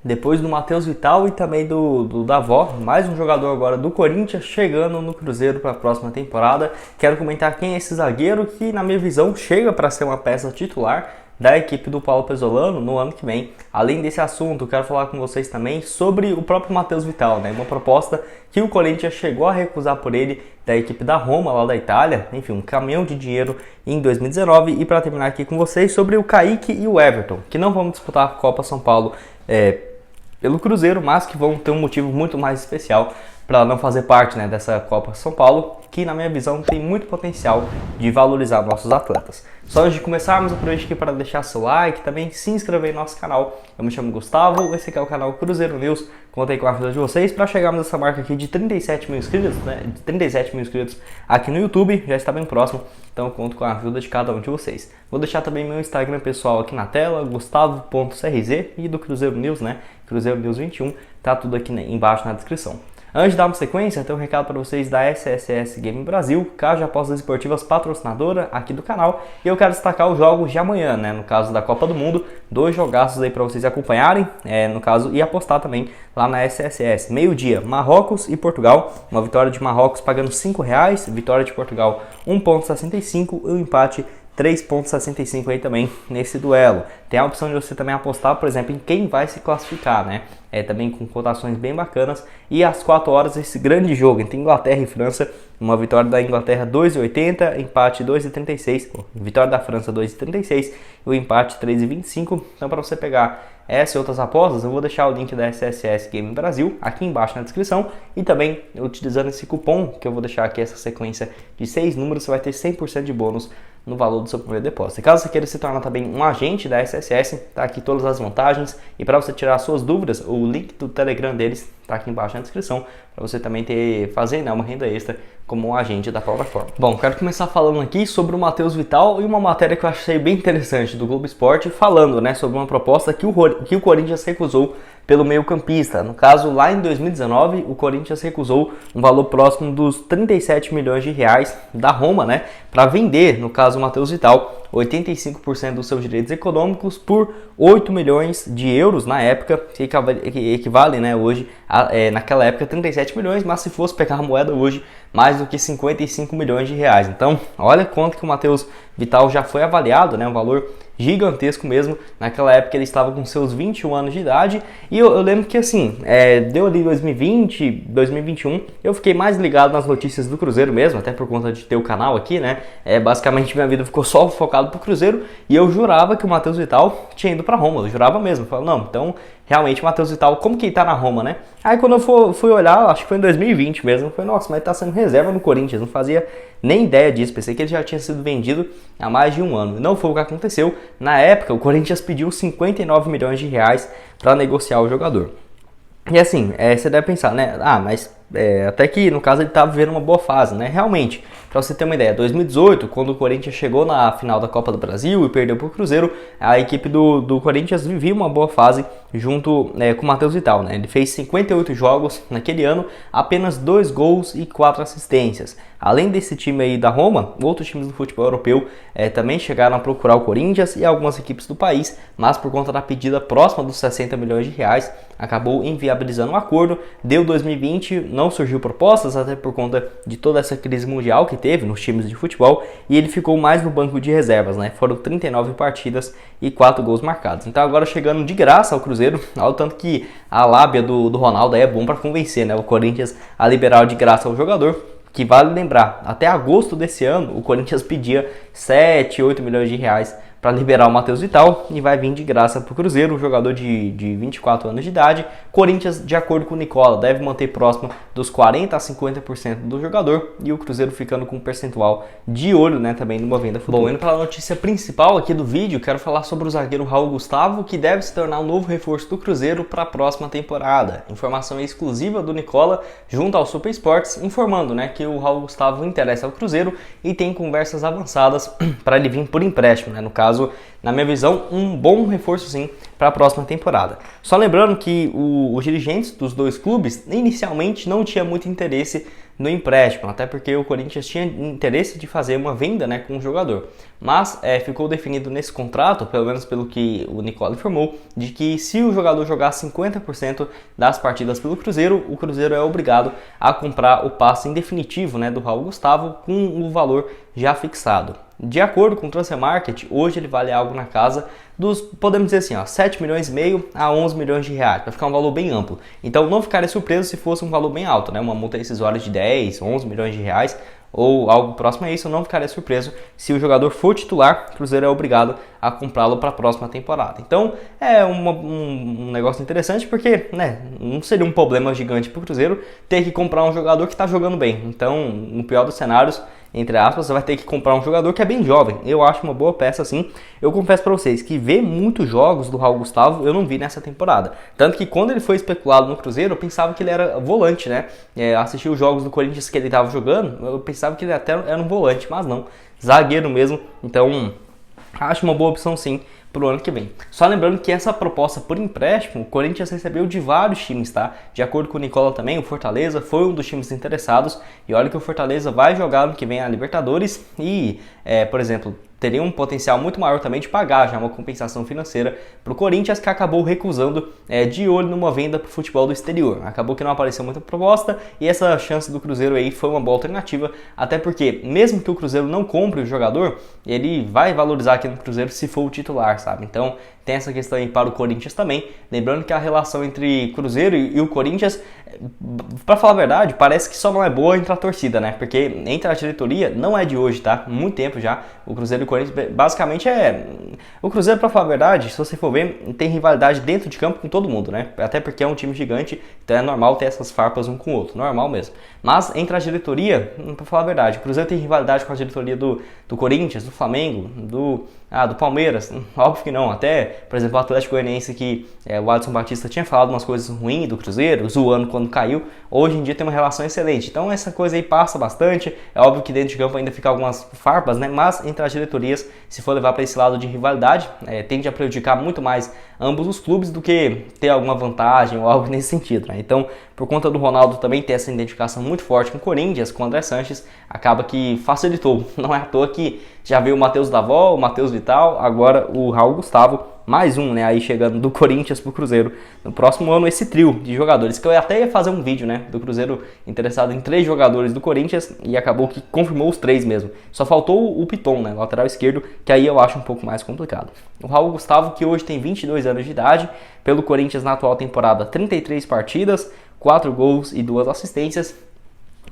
Depois do Matheus Vital e também do Davó, mais um jogador agora do Corinthians chegando no Cruzeiro para a próxima temporada. Quero comentar quem é esse zagueiro que, na minha visão, chega para ser uma peça titular da equipe do Paulo Pezzolano no ano que vem. Além desse assunto, quero falar com vocês também sobre o próprio Matheus Vital, né? Uma proposta que o Corinthians chegou a recusar por ele da equipe da Roma, lá da Itália. Enfim, um caminhão de dinheiro em 2019. E para terminar aqui com vocês sobre o Kaique e o Everton, que não vão disputar a Copa São Paulo pelo Cruzeiro, mas que vão ter um motivo muito mais especial para não fazer parte, né, dessa Copa São Paulo, que na minha visão tem muito potencial de valorizar nossos atletas. Só antes de começarmos, eu aproveito aqui para deixar seu like, também se inscrever no nosso canal. Eu me chamo Gustavo, esse aqui é o canal Cruzeiro News. Contei com a ajuda de vocês para chegarmos nessa marca aqui de 37 mil inscritos, né? De 37 mil inscritos aqui no YouTube, já está bem próximo, então eu conto com a ajuda de cada um de vocês. Vou deixar também meu Instagram pessoal aqui na tela, gustavo.crz, e do Cruzeiro News, né? Cruzeiro News 21, tá tudo aqui embaixo na descrição. Antes de darmos sequência, tem um recado para vocês da SSS Game Brasil, casa de apostas esportivas patrocinadora aqui do canal. E eu quero destacar os jogos de amanhã, né? No caso da Copa do Mundo, 2 jogaços aí para vocês acompanharem, no caso, e apostar também lá na SSS. Meio-dia, Marrocos e Portugal. Uma vitória de Marrocos pagando R$5, vitória de Portugal 1,65 e o empate 3,65 aí também nesse duelo. Tem a opção de você também apostar, por exemplo, em quem vai se classificar, né? Também com cotações bem bacanas. E às 4 horas esse grande jogo entre Inglaterra e França. Uma vitória da Inglaterra 2,80, empate 2,36. Vitória da França 2,36 e o empate 3,25. Então para você pegar essa e outras apostas, eu vou deixar o link da SSS Game Brasil aqui embaixo na descrição. E também utilizando esse cupom, que eu vou deixar aqui essa sequência de 6 números, você vai ter 100% de bônus no valor do seu primeiro depósito. E caso você queira se tornar também um agente da SSS, tá aqui todas as vantagens. E para você tirar suas dúvidas, o link do Telegram deles tá aqui embaixo na descrição, para você também fazer, né, uma renda extra como um agente da plataforma. Bom, quero começar falando aqui sobre o Matheus Vital e uma matéria que eu achei bem interessante do Globo Esporte, falando, né, sobre uma proposta que o Corinthians recusou pelo meio-campista. No caso, lá em 2019, o Corinthians recusou um valor próximo dos 37 milhões de reais da Roma, né, para vender, no caso, o Matheus Vital, 85% dos seus direitos econômicos por 8 milhões de euros na época, que equivale, né, hoje, naquela época, 37 milhões, mas se fosse pegar a moeda hoje, mais do que 55 milhões de reais. Então, olha quanto que o Matheus Vital já foi avaliado, né, um valor gigantesco mesmo. Naquela época ele estava com seus 21 anos de idade e eu lembro que assim, deu ali 2020, 2021, eu fiquei mais ligado nas notícias do Cruzeiro mesmo, até por conta de ter o canal aqui, né? Basicamente minha vida ficou só focado pro Cruzeiro e eu jurava que o Matheus Vital tinha ido pra Roma, eu jurava mesmo, eu falava, não, então realmente o Matheus Vital, como que ele tá na Roma, né? Aí quando eu fui olhar, acho que foi em 2020 mesmo, eu falei, nossa, mas ele tá sendo reserva no Corinthians, não fazia nem ideia disso, pensei que ele já tinha sido vendido há mais de um ano. Não foi o que aconteceu. Na época, o Corinthians pediu 59 milhões de reais para negociar o jogador. E assim, você deve pensar, né? Mas até que no caso ele estava vivendo uma boa fase, né? Realmente, para você ter uma ideia, 2018, quando o Corinthians chegou na final da Copa do Brasil e perdeu para o Cruzeiro, a equipe do Corinthians vivia uma boa fase junto com o Matheus Vital, né? Ele fez 58 jogos naquele ano, apenas 2 gols e 4 assistências. Além desse time aí da Roma, outros times do futebol europeu também chegaram a procurar o Corinthians e algumas equipes do país, mas por conta da pedida próxima dos 60 milhões de reais, acabou inviabilizando o acordo. Deu 2020, não surgiu propostas, até por conta de toda essa crise mundial que teve nos times de futebol, e ele ficou mais no banco de reservas, né? Foram 39 partidas e 4 gols marcados. Então agora chegando de graça ao Cruzeiro, ao tanto que a lábia do Ronaldo é bom para convencer, né, o Corinthians a liberar de graça o jogador. Que vale lembrar, até agosto desse ano, o Corinthians pedia 7, 8 milhões de reais para liberar o Matheus Vital e vai vir de graça para o Cruzeiro, um jogador de 24 anos de idade. Corinthians, de acordo com o Nicola, deve manter próximo dos 40% a 50% do jogador e o Cruzeiro ficando com um percentual de olho, né, também numa venda futura. Bom, indo para a notícia principal aqui do vídeo, quero falar sobre o zagueiro Raul Gustavo, que deve se tornar um novo reforço do Cruzeiro para a próxima temporada. Informação exclusiva do Nicola junto ao Super Sports, informando, né, que o Raul Gustavo interessa ao Cruzeiro e tem conversas avançadas para ele vir por empréstimo, né, no caso caso, na minha visão, um bom reforço sim para a próxima temporada. Só lembrando que os dirigentes dos dois clubes inicialmente não tinham muito interesse no empréstimo, até porque o Corinthians tinha interesse de fazer uma venda, né, com o jogador. Mas ficou definido nesse contrato, pelo menos pelo que o Nicola informou, de que se o jogador jogar 50% das partidas pelo Cruzeiro, o Cruzeiro é obrigado a comprar o passe em definitivo, né, do Raul Gustavo com o valor já fixado. De acordo com o Transfer Market, hoje ele vale algo na casa dos, podemos dizer assim, ó, 7 milhões e meio a 11 milhões de reais, para ficar um valor bem amplo. Então não ficaria surpreso se fosse um valor bem alto, né? Uma multa rescisória de 10, 11 milhões de reais ou algo próximo a isso. Eu não ficaria surpreso se o jogador for titular, o Cruzeiro é obrigado a comprá-lo para a próxima temporada. Então é um negócio interessante porque, né, não seria um problema gigante para o Cruzeiro ter que comprar um jogador que está jogando bem. Então, no pior dos cenários, entre aspas, você vai ter que comprar um jogador que é bem jovem. Eu acho uma boa peça assim. Eu confesso para vocês que ver muitos jogos do Raul Gustavo eu não vi nessa temporada. Tanto que quando ele foi especulado no Cruzeiro, eu pensava que ele era volante, né? Assisti os jogos do Corinthians que ele estava jogando, eu pensava que ele até era um volante, mas não. Zagueiro mesmo. Então, acho uma boa opção sim para o ano que vem. Só lembrando que essa proposta por empréstimo, o Corinthians recebeu de vários times, tá? De acordo com o Nicola também, o Fortaleza foi um dos times interessados. E olha que o Fortaleza vai jogar no que vem a Libertadores e, por exemplo, teria um potencial muito maior também de pagar já uma compensação financeira para o Corinthians, que acabou recusando de olho numa venda para o futebol do exterior. Acabou que não apareceu muita proposta e essa chance do Cruzeiro aí foi uma boa alternativa, até porque mesmo que o Cruzeiro não compre o jogador, ele vai valorizar aqui no Cruzeiro se for o titular, sabe? Então tem essa questão aí para o Corinthians também. Lembrando que a relação entre Cruzeiro e o Corinthians, para falar a verdade, parece que só não é boa entre a torcida, né? Porque entre a diretoria, não é de hoje, tá? Muito tempo já, o Cruzeiro e o Corinthians basicamente o Cruzeiro, para falar a verdade, se você for ver, tem rivalidade dentro de campo com todo mundo, né? Até porque é um time gigante, então é normal ter essas farpas um com o outro, normal mesmo. Mas entre a diretoria, para falar a verdade, o Cruzeiro tem rivalidade com a diretoria do Corinthians, do Flamengo, do Palmeiras, óbvio que não. Até, por exemplo, o Atlético Goianiense, que o Adson Batista tinha falado umas coisas ruins do Cruzeiro, zoando quando caiu, hoje em dia tem uma relação excelente. Então essa coisa aí passa bastante. É óbvio que dentro de campo ainda fica algumas farpas, né? Mas entre as diretorias, se for levar para esse lado de rivalidade, tende a prejudicar muito mais ambos os clubes do que ter alguma vantagem ou algo nesse sentido, né? Então, por conta do Ronaldo também ter essa identificação muito forte com o Corinthians, com o André Sanches, acaba que facilitou. Não é à toa que já veio o Matheus Davó, o Matheus Vital, agora o Raul Gustavo, mais um, né, aí chegando do Corinthians pro Cruzeiro. No próximo ano, esse trio de jogadores, que eu até ia fazer um vídeo, né, do Cruzeiro interessado em 3 jogadores do Corinthians, e acabou que confirmou os 3 mesmo. Só faltou o Piton, né, lateral esquerdo, que aí eu acho um pouco mais complicado. O Raul Gustavo, que hoje tem 22 anos de idade, pelo Corinthians na atual temporada, 33 partidas, 4 gols e 2 assistências.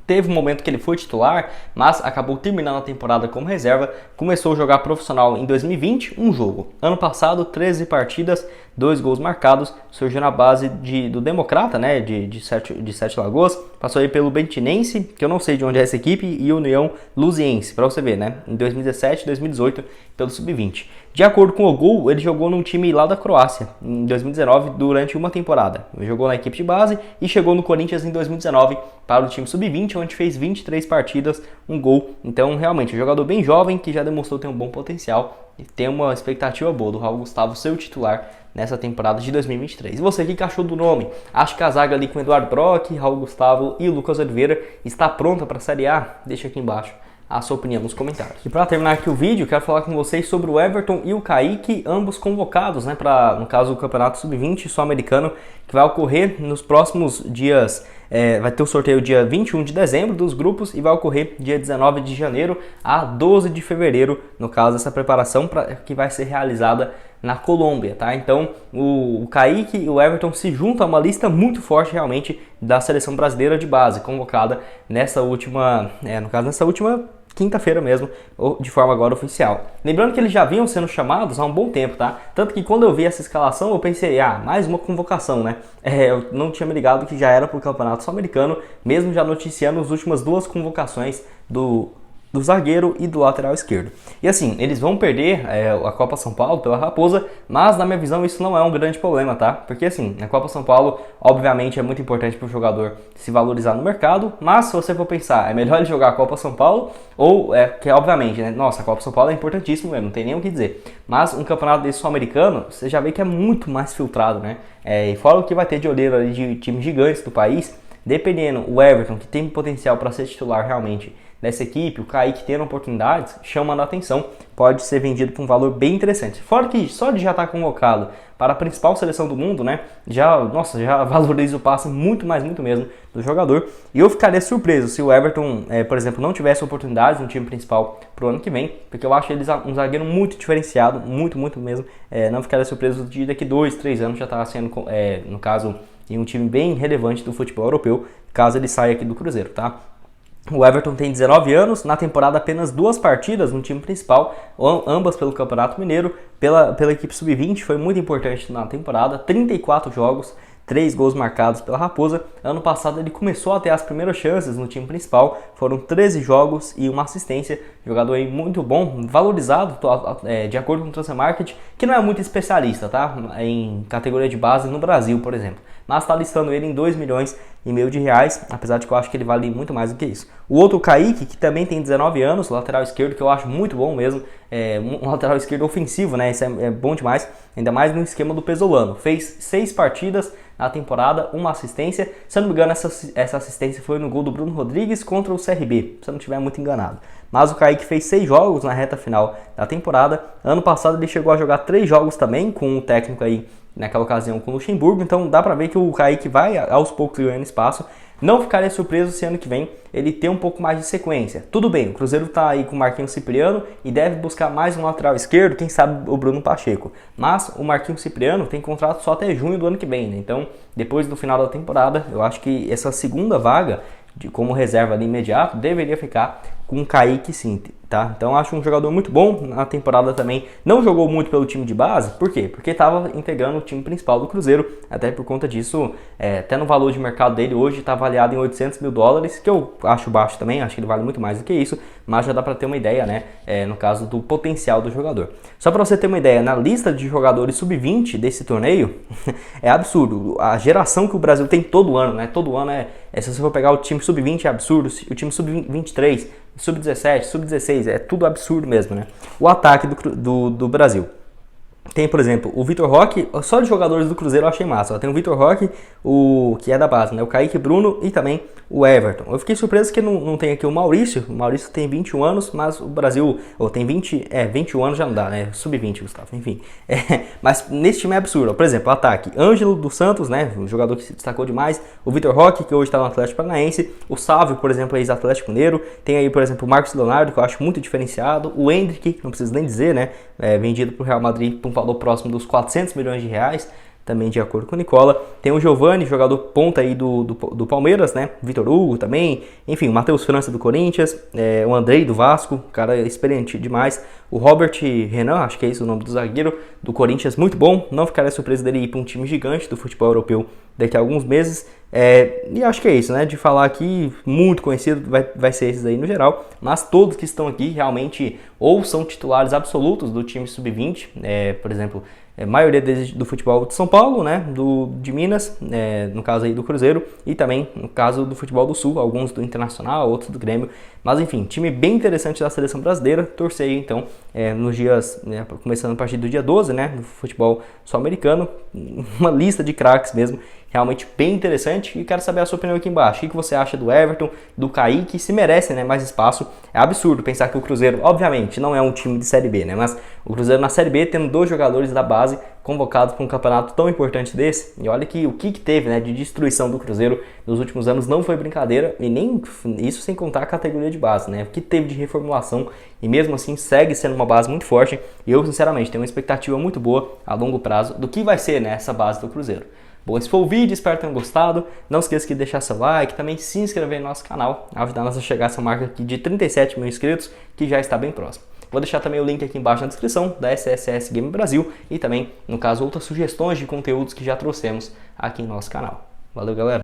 Teve um momento que ele foi titular, mas acabou terminando a temporada como reserva. Começou a jogar profissional em 2020, um jogo. Ano passado, 13 partidas, 2 gols marcados. Surgiu na base do Democrata, né, de Sete Lagoas. Passou aí pelo Bentinense, que eu não sei de onde é essa equipe, e União Luziense, para você ver, né, em 2017 e 2018, pelo Sub-20. De acordo com o Gol, ele jogou num time lá da Croácia, em 2019, durante uma temporada. Ele jogou na equipe de base e chegou no Corinthians em 2019 para o time Sub-20, onde fez 23 partidas, um gol. Então, realmente, um jogador bem jovem que já demonstrou ter um bom potencial e tem uma expectativa boa do Raul Gustavo ser o titular nessa temporada de 2023. E você, o que achou do nome? Acho que a zaga ali com Eduardo Brock, Raul Gustavo e o Lucas Oliveira está pronta para a Série A? Deixa aqui embaixo a sua opinião nos comentários. E para terminar aqui o vídeo, quero falar com vocês sobre o Everton e o Kaique, ambos convocados, né, para, no caso, o Campeonato Sub-20 Sul-Americano, que vai ocorrer nos próximos dias. Vai ter o sorteio dia 21 de dezembro dos grupos e vai ocorrer dia 19 de janeiro a 12 de fevereiro, no caso, essa preparação que vai ser realizada na Colômbia, tá? Então, o Kaique e o Everton se juntam a uma lista muito forte, realmente, da seleção brasileira de base, convocada nessa última, nessa última quinta-feira mesmo, de forma agora oficial. Lembrando que eles já vinham sendo chamados há um bom tempo, tá? Tanto que quando eu vi essa escalação, eu pensei, mais uma convocação, né? Eu não tinha me ligado que já era pro Campeonato Sul-Americano, mesmo já noticiando as últimas 2 convocações do do zagueiro e do lateral esquerdo. E assim, eles vão perder a Copa São Paulo pela Raposa, mas na minha visão isso não é um grande problema, tá? Porque assim, a Copa São Paulo obviamente é muito importante para o jogador se valorizar no mercado, mas se você for pensar, é melhor ele jogar a Copa São Paulo ou, que obviamente, né? Nossa, a Copa São Paulo é importantíssimo mesmo, não tem nem o que dizer. Mas um campeonato desse sul-americano, você já vê que é muito mais filtrado, né? E fora o que vai ter de olheiro ali de times gigantes do país, dependendo, o Everton, que tem potencial para ser titular realmente dessa equipe, o Kaique tendo oportunidades, chamando a atenção, pode ser vendido por um valor bem interessante. Fora que só de já estar convocado para a principal seleção do mundo, né, já valoriza o passe muito mesmo do jogador. E eu ficaria surpreso se o Everton, por exemplo, não tivesse oportunidades no time principal para o ano que vem, porque eu acho eles um zagueiro muito diferenciado, muito mesmo. Não ficaria surpreso de daqui 2, 3 anos já estar sendo, no caso, em um time bem relevante do futebol europeu, caso ele saia aqui do Cruzeiro, tá? O Everton tem 19 anos, na temporada apenas 2 partidas no time principal, ambas pelo Campeonato Mineiro, pela equipe sub-20, foi muito importante na temporada, 34 jogos, 3 gols marcados pela Raposa. Ano passado ele começou a ter as primeiras chances no time principal, foram 13 jogos e uma assistência, jogador aí muito bom, valorizado de acordo com o Transfer Market, que não é muito especialista, tá? Em categoria de base no Brasil, por exemplo. Mas está listando ele em 2,5 milhões de reais, apesar de que eu acho que ele vale muito mais do que isso. O outro, o Kaique, que também tem 19 anos, lateral esquerdo, que eu acho muito bom mesmo, um lateral esquerdo ofensivo, né? Isso é bom demais, ainda mais no esquema do Pesolano. Fez 6 partidas na temporada, uma assistência. Se eu não me engano, essa assistência foi no gol do Bruno Rodrigues contra o CRB, se eu não estiver muito enganado. Mas o Kaique fez 6 jogos na reta final da temporada. Ano passado ele chegou a jogar 3 jogos também, com o técnico aí, naquela ocasião com o Luxemburgo, então dá pra ver que o Kaique vai aos poucos ganhando espaço. Não ficaria surpreso se ano que vem ele ter um pouco mais de sequência. Tudo bem, o Cruzeiro tá aí com o Marquinhos Cipriano e deve buscar mais um lateral esquerdo, quem sabe o Bruno Pacheco. Mas o Marquinhos Cipriano tem contrato só até junho do ano que vem, né? Então depois do final da temporada, eu acho que essa segunda vaga, como reserva ali imediato, deveria ficar com o Kaique sim, tá? Então acho um jogador muito bom na temporada também. Não jogou muito pelo time de base, por quê? Porque estava integrando o time principal do Cruzeiro, até por conta disso, até no valor de mercado dele hoje está avaliado em 800 mil dólares, que eu acho baixo também, acho que ele vale muito mais do que isso, mas já dá para ter uma ideia, né? No caso do potencial do jogador. Só para você ter uma ideia, na lista de jogadores sub-20 desse torneio, é absurdo. A geração que o Brasil tem todo ano, né? Todo ano se você for pegar o time sub-20 é absurdo, o time sub-23, sub-17, sub-16, é tudo absurdo mesmo, né? O ataque do Brasil. Tem, por exemplo, o Vitor Roque, só de jogadores do Cruzeiro eu achei massa. Tem o Vitor Roque, que é da base, né? O Kaique Bruno e também o Everton. Eu fiquei surpreso que não tem aqui o Maurício. O Maurício tem 21 anos, mas o Brasil tem 21 anos já não dá, né? Sub-20, Gustavo, enfim. Mas nesse time é absurdo. Por exemplo, o ataque, Ângelo dos Santos, né? Um jogador que se destacou demais. O Vitor Roque, que hoje está no Atlético Paranaense. O Sávio, por exemplo, é ex-Atlético Mineiro. Tem aí, por exemplo, o Marcos Leonardo, que eu acho muito diferenciado. O Endrick, não preciso nem dizer, né? Vendido para o Real Madrid por um valor próximo dos 400 milhões de reais, também de acordo com o Nicola. Tem o Giovani, jogador ponta aí do Palmeiras, né? Vitor Hugo também, enfim, o Matheus França do Corinthians, o Andrei do Vasco, cara experiente demais. O Robert Renan, acho que é esse o nome do zagueiro, do Corinthians, muito bom. Não ficaria surpreso dele ir para um time gigante do futebol europeu daqui a alguns meses. E acho que é isso, né? De falar aqui, muito conhecido vai ser esses aí no geral, mas todos que estão aqui realmente ou são titulares absolutos do time sub-20, por exemplo, a maioria deles do futebol de São Paulo, né? De Minas, no caso aí do Cruzeiro, e também no caso do futebol do Sul, alguns do Internacional, outros do Grêmio. Mas enfim, time bem interessante da seleção brasileira. Torcer aí, então, nos dias, começando a partir do dia 12, né? Do futebol sul-americano, uma lista de craques mesmo, realmente bem interessante. E quero saber a sua opinião aqui embaixo. O que você acha do Everton, do Kaique, se merecem, né, mais espaço? É absurdo pensar que o Cruzeiro, obviamente, não é um time de Série B, né? Mas o Cruzeiro na Série B tendo 2 jogadores da base convocados para um campeonato tão importante desse. E olha que o que teve, né, de destruição do Cruzeiro nos últimos anos não foi brincadeira, e nem isso sem contar a categoria de base, né? O que teve de reformulação, e mesmo assim segue sendo uma base muito forte. E eu, sinceramente, tenho uma expectativa muito boa a longo prazo do que vai ser, né, essa base do Cruzeiro. Bom, esse foi o vídeo, espero que tenham gostado. Não esqueça de deixar seu like, também se inscrever no nosso canal, ajudar nós a chegar a essa marca aqui de 37 mil inscritos, que já está bem próximo. Vou deixar também o link aqui embaixo na descrição da SSS Game Brasil e também, no caso, outras sugestões de conteúdos que já trouxemos aqui em nosso canal. Valeu, galera!